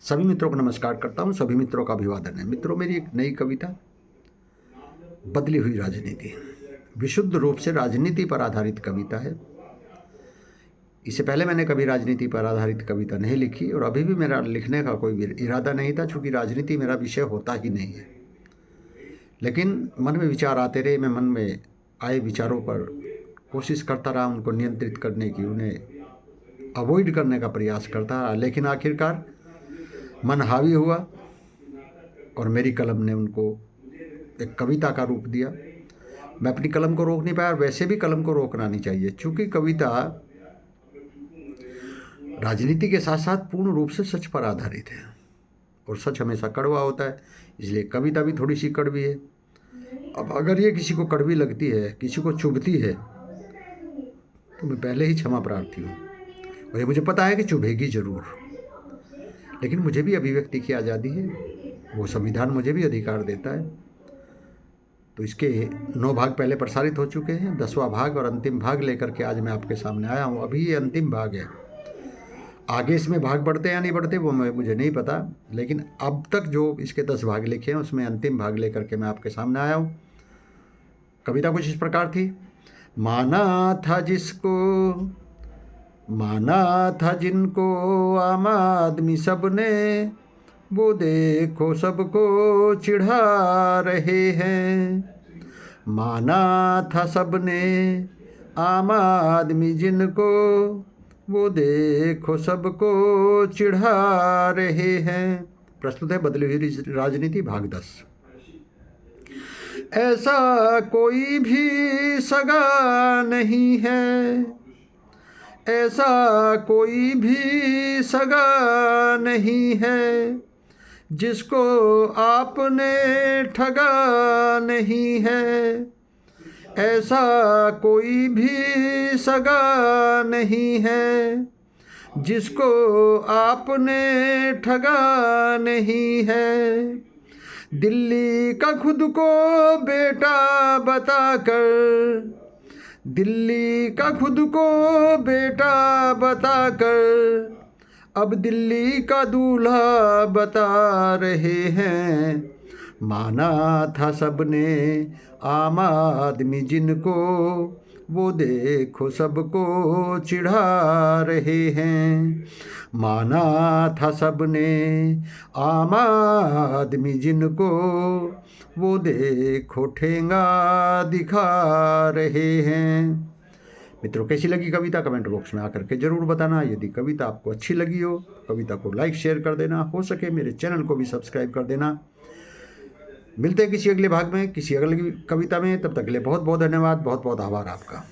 सभी मित्रों को नमस्कार करता हूं, सभी मित्रों का अभिवादन है। मित्रों, मेरी एक नई कविता बदली हुई राजनीति, विशुद्ध रूप से राजनीति पर आधारित कविता है। इससे पहले मैंने कभी राजनीति पर आधारित कविता नहीं लिखी और अभी भी मेरा लिखने का कोई इरादा नहीं था, चूँकि राजनीति मेरा विषय होता ही नहीं है। लेकिन मन में विचार आते रहे, मैं मन में आए विचारों पर कोशिश करता रहा, उनको नियंत्रित करने की, उन्हें अवॉइड करने का प्रयास करता रहा। लेकिन आखिरकार मन हावी हुआ और मेरी कलम ने उनको एक कविता का रूप दिया। मैं अपनी कलम को रोक नहीं पाया और वैसे भी कलम को रोकना नहीं चाहिए, क्योंकि कविता राजनीति के साथ साथ पूर्ण रूप से सच पर आधारित है और सच हमेशा कड़वा होता है, इसलिए कविता भी थोड़ी सी कड़वी है। अब अगर ये किसी को कड़वी लगती है, किसी को चुभती है, तो मैं पहले ही क्षमा प्रार्थी हूँ और ये मुझे पता है कि चुभेगी ज़रूर। लेकिन मुझे भी अभिव्यक्ति की आज़ादी है, वो संविधान मुझे भी अधिकार देता है। तो इसके 9 भाग पहले प्रसारित हो चुके हैं, 10वां भाग और अंतिम भाग लेकर के आज मैं आपके सामने आया हूँ। अभी ये अंतिम भाग है, आगे इसमें भाग बढ़ते या नहीं बढ़ते वो मुझे नहीं पता, लेकिन अब तक जो इसके 10 भाग लिखे हैं उसमें अंतिम भाग लेकर के मैं आपके सामने आया हूँ। कविता कुछ इस प्रकार थी। माना था जिनको आम आदमी सबने, वो देखो सबको चिढ़ा रहे हैं। माना था सबने आम आदमी जिनको, वो देखो सबको चिढ़ा रहे हैं। प्रस्तुत है बदली हुई राजनीति भाग 10। ऐसा कोई भी सगा नहीं है, ऐसा कोई भी सगा नहीं है, जिसको आपने ठगा नहीं है। ऐसा कोई भी सगा नहीं है, जिसको आपने ठगा नहीं है। दिल्ली का खुद को बेटा बताकर, दिल्ली का खुद को बेटा बताकर, अब दिल्ली का दूल्हा बता रहे हैं। माना था सबने आम आदमी जिनको, वो देखो सबको चिढ़ा रहे हैं। माना था सबने आम आदमी जिनको, वो देखो ठेंगा दिखा रहे हैं। मित्रों, कैसी लगी कविता कमेंट बॉक्स में आकर के ज़रूर बताना। यदि कविता आपको अच्छी लगी हो, कविता को लाइक शेयर कर देना, हो सके मेरे चैनल को भी सब्सक्राइब कर देना। मिलते हैं किसी अगले भाग में, किसी अगली कविता में। तब तक के लिए बहुत बहुत धन्यवाद, बहुत बहुत आभार आपका।